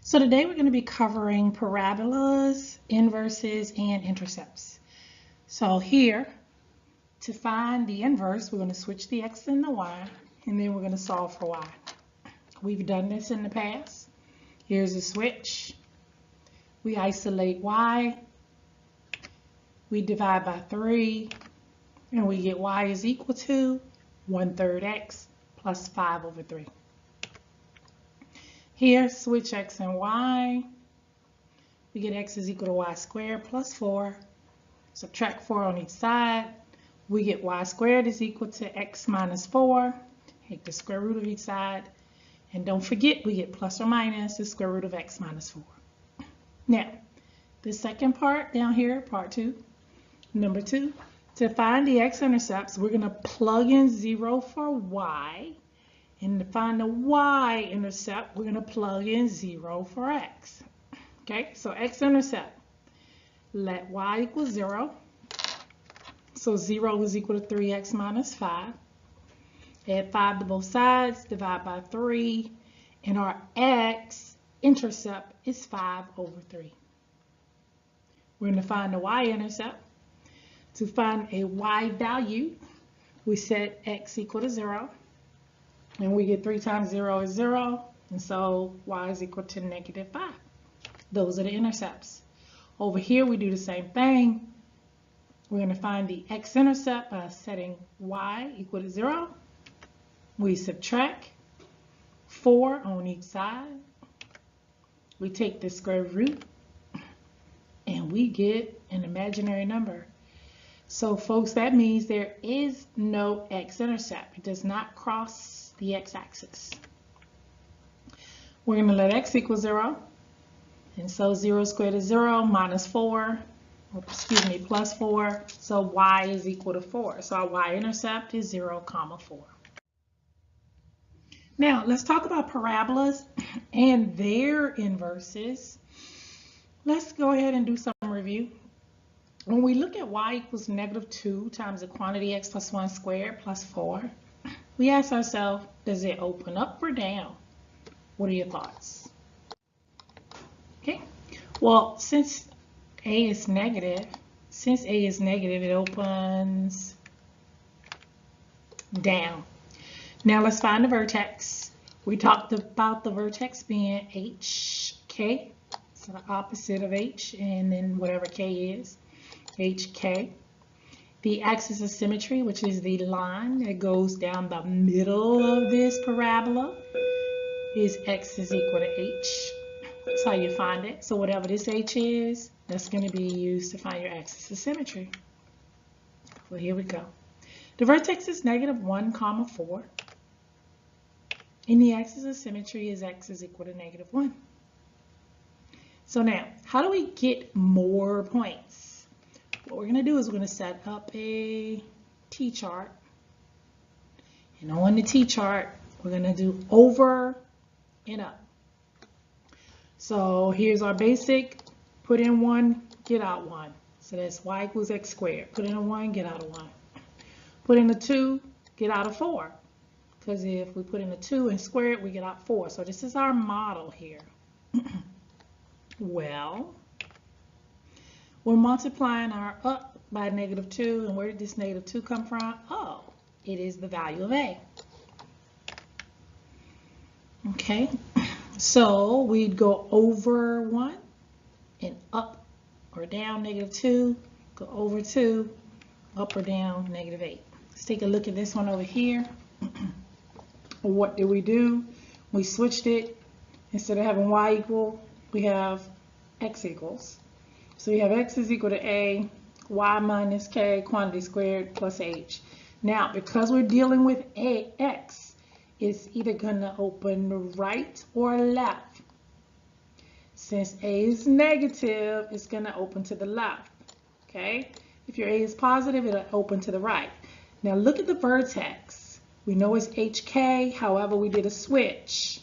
So today we're going to be covering parabolas, inverses, and intercepts. So here, to find the inverse, we're going to switch the x and the y, and then we're going to solve for y. We've done this in the past. Here's a switch. We isolate y. We divide by 3, and we get y is equal to 1/3 x plus 5 over 3. Here, switch x and y. We get x is equal to y squared plus 4. Subtract 4 on each side. We get y squared is equal to x minus 4. Take the square root of each side. And don't forget, we get plus or minus the square root of x minus 4. Now, the second part down here, part 2, number 2, to find the x-intercepts, we're going to plug in 0 for y. And to find the y-intercept, we're going to plug in 0 for x. Okay, so x-intercept, let y equal 0. So 0 is equal to 3x minus 5. Add 5 to both sides, divide by 3, and our x-intercept is 5 over 3. We're going to find the y-intercept. To find a y value, we set x equal to 0. And we get 3 times 0 is 0, and so y is equal to -5. Those are the intercepts. Over here, we do the same thing. We're going to find the x-intercept by setting y equal to 0. We subtract 4 on each side. We take the square root, and we get an imaginary number. So, folks, that means there is no x-intercept. It does not cross the x-axis. We're going to let x equal 0. And so 0 squared is 0 minus 4, plus 4. So y is equal to 4. So our y-intercept is 0, 4. Now, let's talk about parabolas and their inverses. Let's go ahead and do some review. When we look at y equals -2 times the quantity x plus 1 squared plus 4, we ask ourselves, does it open up or down? What are your thoughts? Okay, well, since a is negative, it opens down. Now let's find the vertex. We talked about the vertex being HK, so the opposite of H, and then whatever K is, HK. The axis of symmetry, which is the line that goes down the middle of this parabola, is x is equal to h. That's how you find it. So whatever this h is, that's going to be used to find your axis of symmetry. Well, here we go. The vertex is -1, 4. And the axis of symmetry is x is equal to -1. So now, how do we get more points? What we're going to do is we're going to set up a t-chart. And on the t-chart, we're going to do over and up. So here's our basic. Put in 1, get out 1. So that's y equals x squared. Put in a 1, get out a 1. Put in a 2, get out a 4. Because if we put in a 2 and square it, we get out 4. So this is our model here. Well, we're multiplying our up by -2, and where did this -2 come from? Oh, it is the value of a. Okay, so we'd go over 1 and up or down -2, go over 2, up or down -8. Let's take a look at this one over here. What did we do? We switched it. Instead of having y equal, we have x equals. So we have x is equal to a, y minus k, quantity squared plus h. Now, because we're dealing with x, it's either going to open right or left. Since a is negative, it's going to open to the left. Okay? If your a is positive, it'll open to the right. Now, look at the vertex. We know it's hk, however, we did a switch.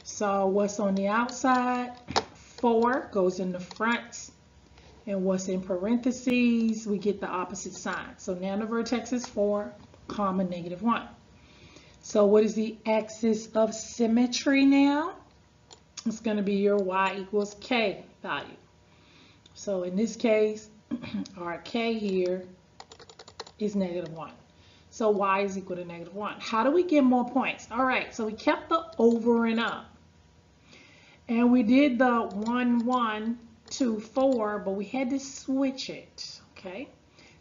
So what's on the outside? 4 goes in the front, and what's in parentheses, we get the opposite sign. So now the vertex is 4, -1. So what is the axis of symmetry now? it's going to be your y equals k value. So in this case, our k here is -1. So y is equal to -1. How do we get more points? All right, so we kept the over and up. And we did the 1, 1, 2, 4, but we had to switch it, okay?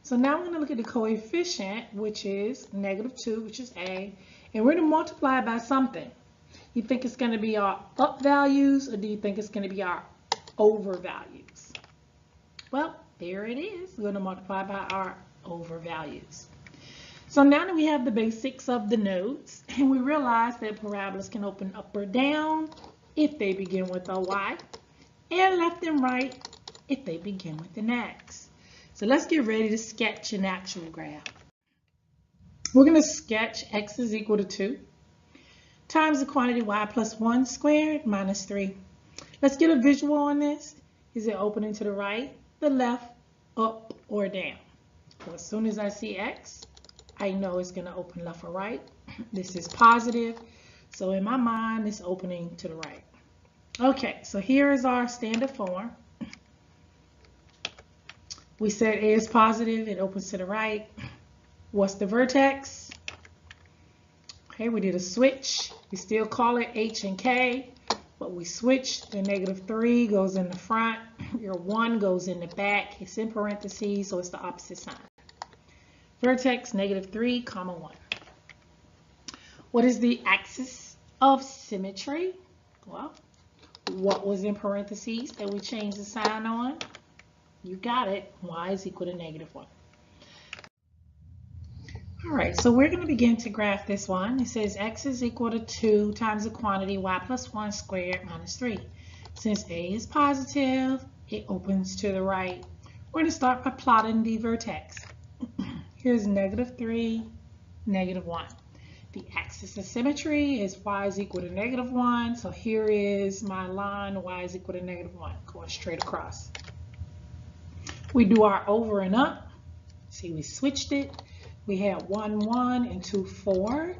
So now we're going to look at the coefficient, which is -2, which is a, and we're going to multiply it by something. You think it's going to be our up values, or do you think it's going to be our over values? Well, there it is. We're going to multiply by our over values. So now that we have the basics of the nodes, and we realize that parabolas can open up or down if they begin with a y, and left and right if they begin with an x. So let's get ready to sketch an actual graph. We're going to sketch x is equal to 2 times the quantity y plus 1 squared minus 3. Let's get a visual on this. Is it opening to the right, the left, up, or down? Well, as soon as I see x, I know it's going to open left or right. This is positive, so in my mind, it's opening to the right. Okay, so here is our standard form. We said A is positive, it opens to the right. What's the vertex? Okay, we did a switch. We still call it H and K, but we switched. The -3 goes in the front, your 1 goes in the back. It's in parentheses, so it's the opposite sign. Vertex -3, 1. What is the axis of symmetry? Well, what was in parentheses that we changed the sign on? You got it. Y is equal to -1. All right, so we're going to begin to graph this one. It says x is equal to 2 times the quantity y plus 1 squared minus 3. Since A is positive, it opens to the right. We're going to start by plotting the vertex. Here's -3, -1. The axis of symmetry is y is equal to -1. So here is my line, y is equal to -1, going straight across. We do our over and up. See, we switched it. We had 1, 1, and 2, 4.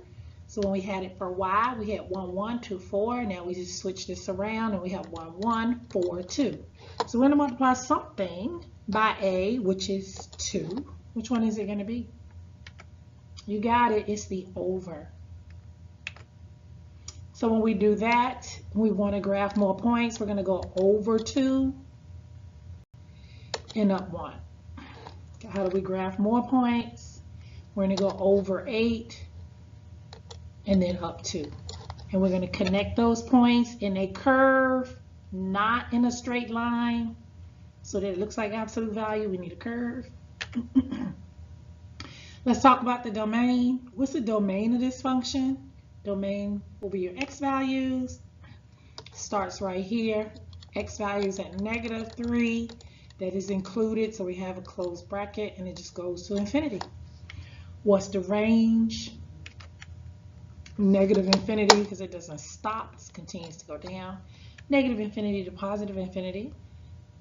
So when we had it for y, we had 1, 1, 2, 4. Now we just switch this around and we have 1, 1, 4, 2. So we're going to multiply something by a, which is 2. Which one is it going to be? You got it. It's the over. So when we do that, we want to graph more points. We're going to go over 2 and up 1. How do we graph more points? We're going to go over 8 and then up 2. And we're going to connect those points in a curve, not in a straight line, so that it looks like absolute value. We need a curve. Let's talk about the domain. What's the domain of this function? Domain will be your x values. Starts right here. X values at -3. That is included, so we have a closed bracket, and it just goes to infinity. What's the range? -infinity, because it doesn't stop. It continues to go down. -infinity to positive infinity.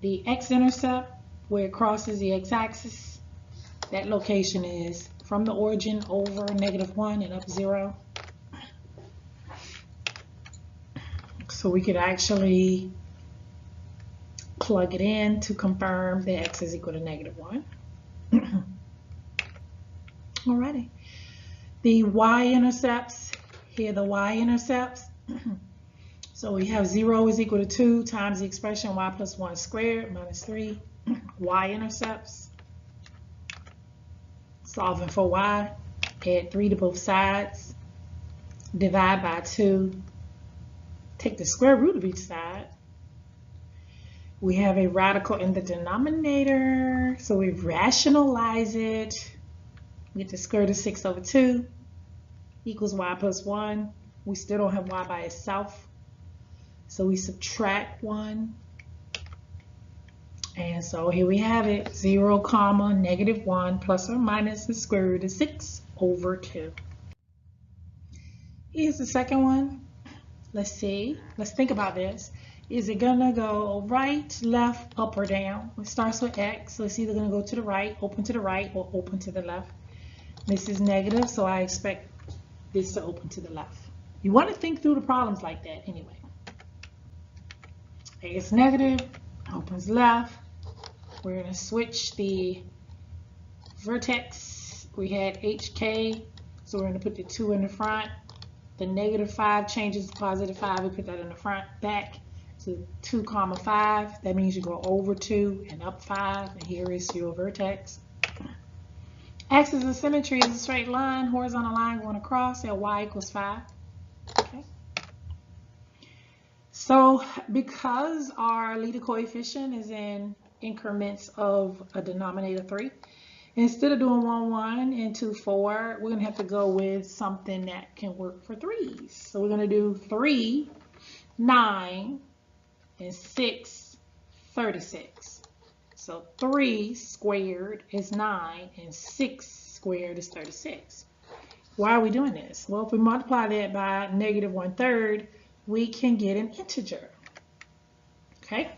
The x-intercept, where it crosses the x-axis, that location is from the origin over -1 and up 0. So we could actually plug it in to confirm that x is equal to -1. Alrighty. The y-intercepts, here the y-intercepts. So we have 0 is equal to 2 times the expression y plus 1 squared minus 3. Y-intercepts. Solving for y, add 3 to both sides, divide by 2, take the square root of each side. We have a radical in the denominator, so we rationalize it. We get the square root of 6 over 2 equals y plus 1. We still don't have y by itself, so we subtract 1. And so here we have it, 0, -1 plus or minus the square root of 6 over 2. Here's the second one. Let's see. Let's think about this. Is it going to go right, left, up, or down? It starts with x, so it's either going to go to the right, open to the right, or open to the left. This is negative, so I expect this to open to the left. You want to think through the problems like that anyway. A is negative, opens left. We're going to switch the vertex. We had HK, so we're going to put the 2 in the front. The -5 changes to +5. We put that in the front, back to 2, 5. That means you go over 2 and up 5. And here is your vertex. Axis of symmetry is a straight line, horizontal line going across at y equals 5. Okay. So because our leader coefficient is in increments of a denominator 3, instead of doing 1, 1 and 2, 4, we're going to have to go with something that can work for 3s. So we're going to do 3, 9, and 6, 36. So 3 squared is 9, and 6 squared is 36. Why are we doing this? Well, if we multiply that by -1/3, we can get an integer. Okay,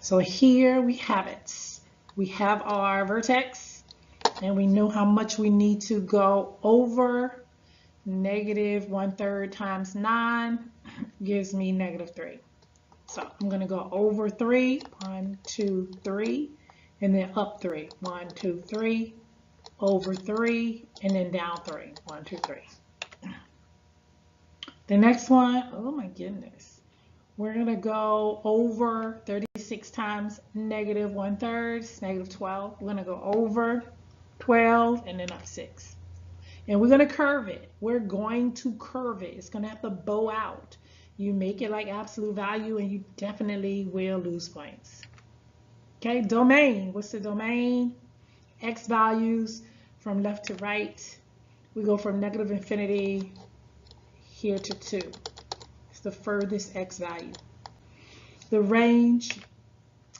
so here we have it. We have our vertex, and we know how much we need to go over. -1/3 times 9 gives me -3. So I'm going to go over 3, 1, 2, 3, and then up 3, 1, 2, 3, over 3, and then down 3, 1, 2, 3. The next one, oh my goodness, we're going to go over 36 times -1/3, it's -12. We're going to go over 12 and then up 6. And we're going to curve it. We're going to curve it. It's going to have to bow out. You make it like absolute value and you definitely will lose points. Okay, domain. What's the domain? X values from left to right. We go from -infinity here to 2. It's the furthest X value. The range,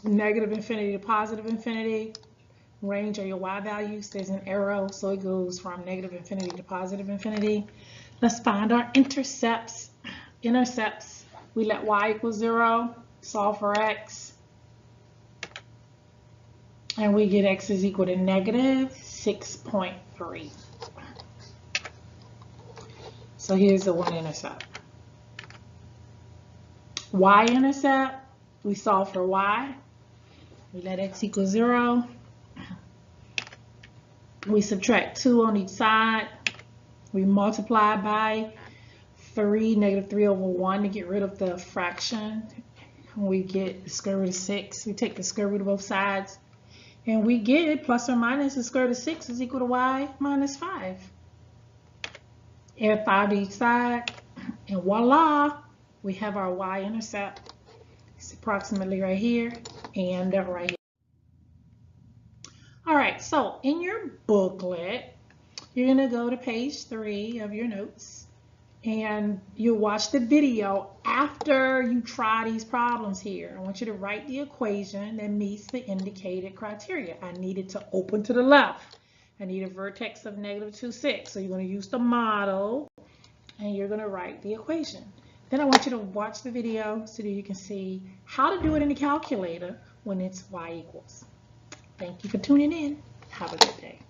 -infinity to +infinity. Range are your Y values. There's an arrow, so it goes from -infinity to +infinity. Let's find our intercepts. Intercepts, we let y equal 0, solve for x, and we get x is equal to -6.3. So here's the one intercept. Y-intercept, we solve for y, we let x equal 0, we subtract 2 on each side, we multiply by 3, -3/1 to get rid of the fraction. We get the square root of 6. We take the square root of both sides, and we get plus or minus the square root of 6 is equal to y minus 5. Add 5 to each side, and voila, we have our y-intercept. It's approximately right here and right here. All right, so in your booklet, you're going to go to page 3 of your notes. And you'll watch the video after you try these problems here. I want you to write the equation that meets the indicated criteria. I need it to open to the left. I need a vertex of -2, 6. So you're going to use the model and you're going to write the equation. Then I want you to watch the video so that you can see how to do it in the calculator when it's y equals. Thank you for tuning in. Have a good day.